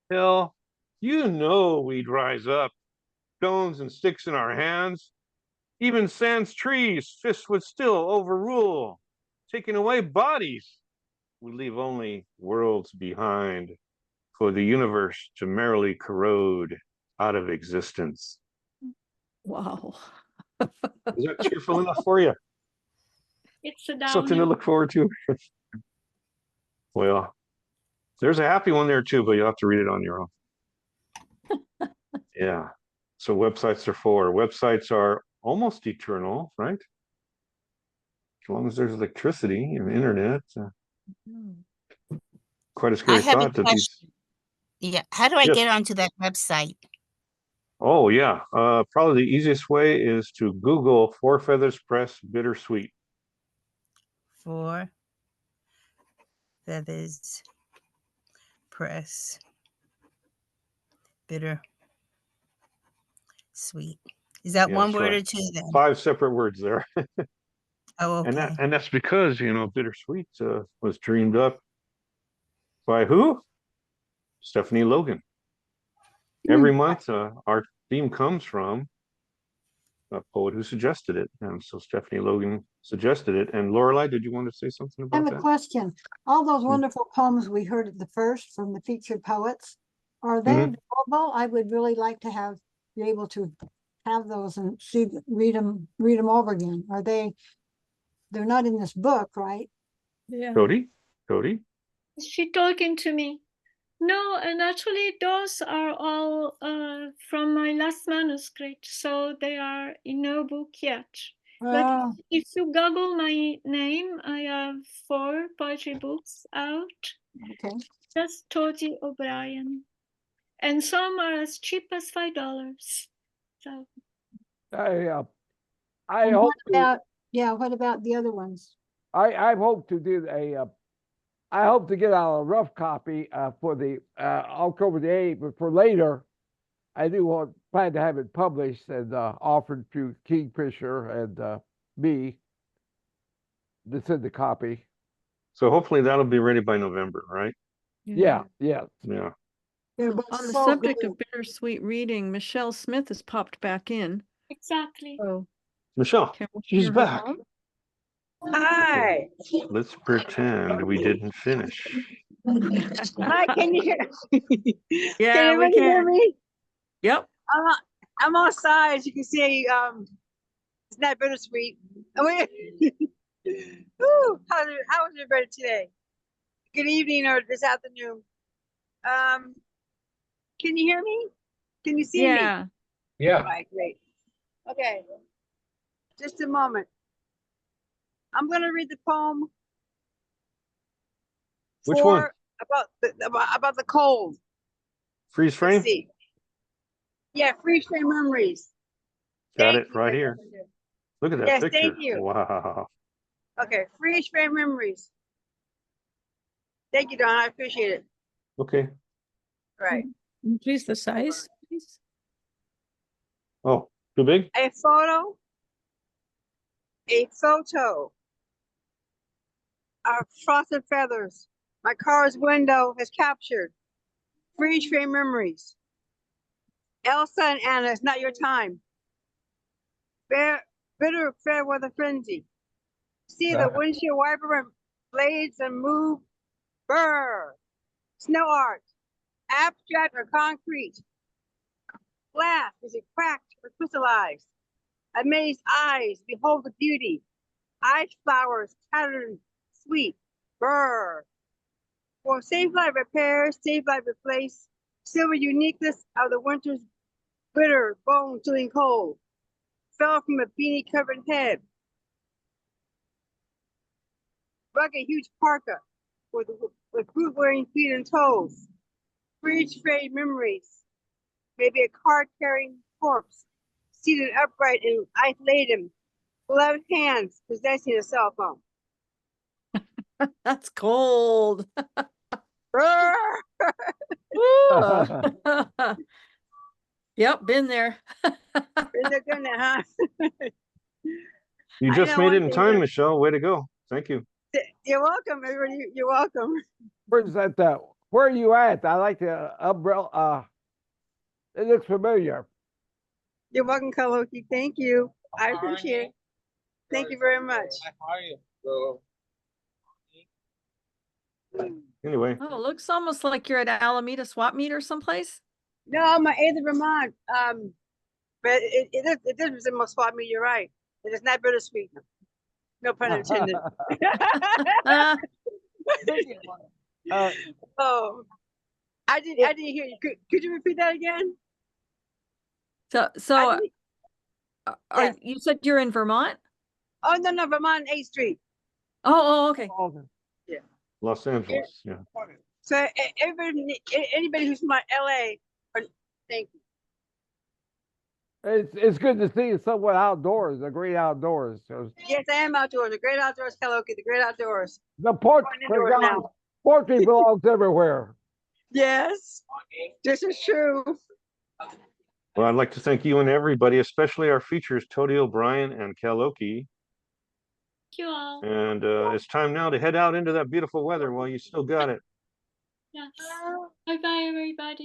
Hell, you know we'd rise up, stones and sticks in our hands. Even sans trees, fists would still overrule. Taking away bodies, we leave only worlds behind for the universe to merrily corrode out of existence. Wow. Is that cheerful enough for you? It's a Something to downhill. look forward to. Well, there's a happy one there too, but you'll have to read it on your own. Yeah. So websites are for. Websites are almost eternal, right? As long as there's electricity and internet. Quite a I scary have a thought that these. question. Yeah. How do I Yes. get onto that website? Oh yeah. Probably the easiest way is to Google Four Feathers Press Bittersweet. 4 Feathers Press Bitter Sweet. Is that Yeah, one that's word right. or two then? 5 separate words there. Oh, okay. And that's because, Bittersweet was dreamed up by who? Stephanie Logan. Every month, our theme comes from a poet who suggested it. And so Stephanie Logan suggested it. And Lorelei, did you want to say something I about have a that? question. All those wonderful poems we heard at the first from the featured poets, are they available? I would really like to be able to have those and read them over again. They're not in this book, right? Yeah. Toti? Is she talking to me? No, and actually those are all from my last manuscript, so they are in no book yet. But if you Google my name, I have 4 poetry books out. Okay. Just Toti O'Brien. And some are as cheap as $5. So I hope what about the other ones? I hope to do I hope to get out a rough copy for the October the 8th, but for later, I do plan to have it published and offered to Kingfisher and me to send the copy. So hopefully that'll be ready by November, right? Yeah. Yeah. On the subject of bittersweet reading, Michelle Smith has popped back in. Exactly. Oh, Michelle, she's back. Hi. Let's pretend we didn't finish. Hi, can you hear? Yeah, can everybody hear me? Yep. I'm outside. As you can see, it's not bittersweet. Whew, how was everybody today? Good evening or this afternoon. Can you hear me? Can you see me? Yeah. All right, great. Okay. Just a moment. I'm going to read the poem. Which one? About the cold. Freeze frame? Let's see. Yeah, freeze frame memories. Got it right here. Look at that yes, picture. Thank you. Wow. Okay, freeze frame memories. Thank you, Don. I appreciate it. Okay. All right. Increase the size, please. Oh, too big? A photo of frosted feathers my car's window has captured. Freeze frame memories. Elsa and Anna, it's not your time. Bitter fair weather frenzy. See the windshield wiper and blades and move. Brr. Snow art. Abstract or concrete. Glass, is it cracked or crystallized? Amazed eyes, behold the beauty. Ice flowers, tattered sweet. Brr. For safe life repair, safe life replace. Silver uniqueness of the winter's bitter, bone chilling cold. Fell from a beanie covered head. Rugged huge parka with boot wearing feet and toes. Freeze frame memories. Maybe a car carrying corpse, seated upright and ice laden, gloved hands possessing a cell phone. That's cold. Brr! Ooh. Yep, been there. Isn't it good, huh? You I just know made one it in thing time, that- Michelle. Way to go. Thank you. You're welcome, everybody. You're welcome. Where's that? Where are you at? I like the umbrella. It looks familiar. You're welcome, CaLokie. Thank you. I appreciate it. Thank you very much. Anyway, Oh, it looks almost like you're at Alameda swap meet or someplace. No, I'm at 8th of Vermont. But it does resemble swap meet. You're right. It is not bittersweet. No pun intended. Ah, Oh, I didn't hear you. Could you repeat that again? so I didn't- yes. you said you're in Vermont? Oh no, Vermont 8th Street. Oh, okay. Los Angeles. Yeah. So anybody who's from LA, thank you. It's good to see someone outdoors, the great outdoors. So Yes, I am outdoors. The great outdoors, CaLokie, the great outdoors. the Going indoors now. poetry belongs everywhere. Yes, this is true. Well, I'd like to thank you and everybody, especially our features, Toti O'Brien and CaLokie. Thank you all. And it's time now to head out into that beautiful weather while you still got it. Yes. Bye bye, everybody.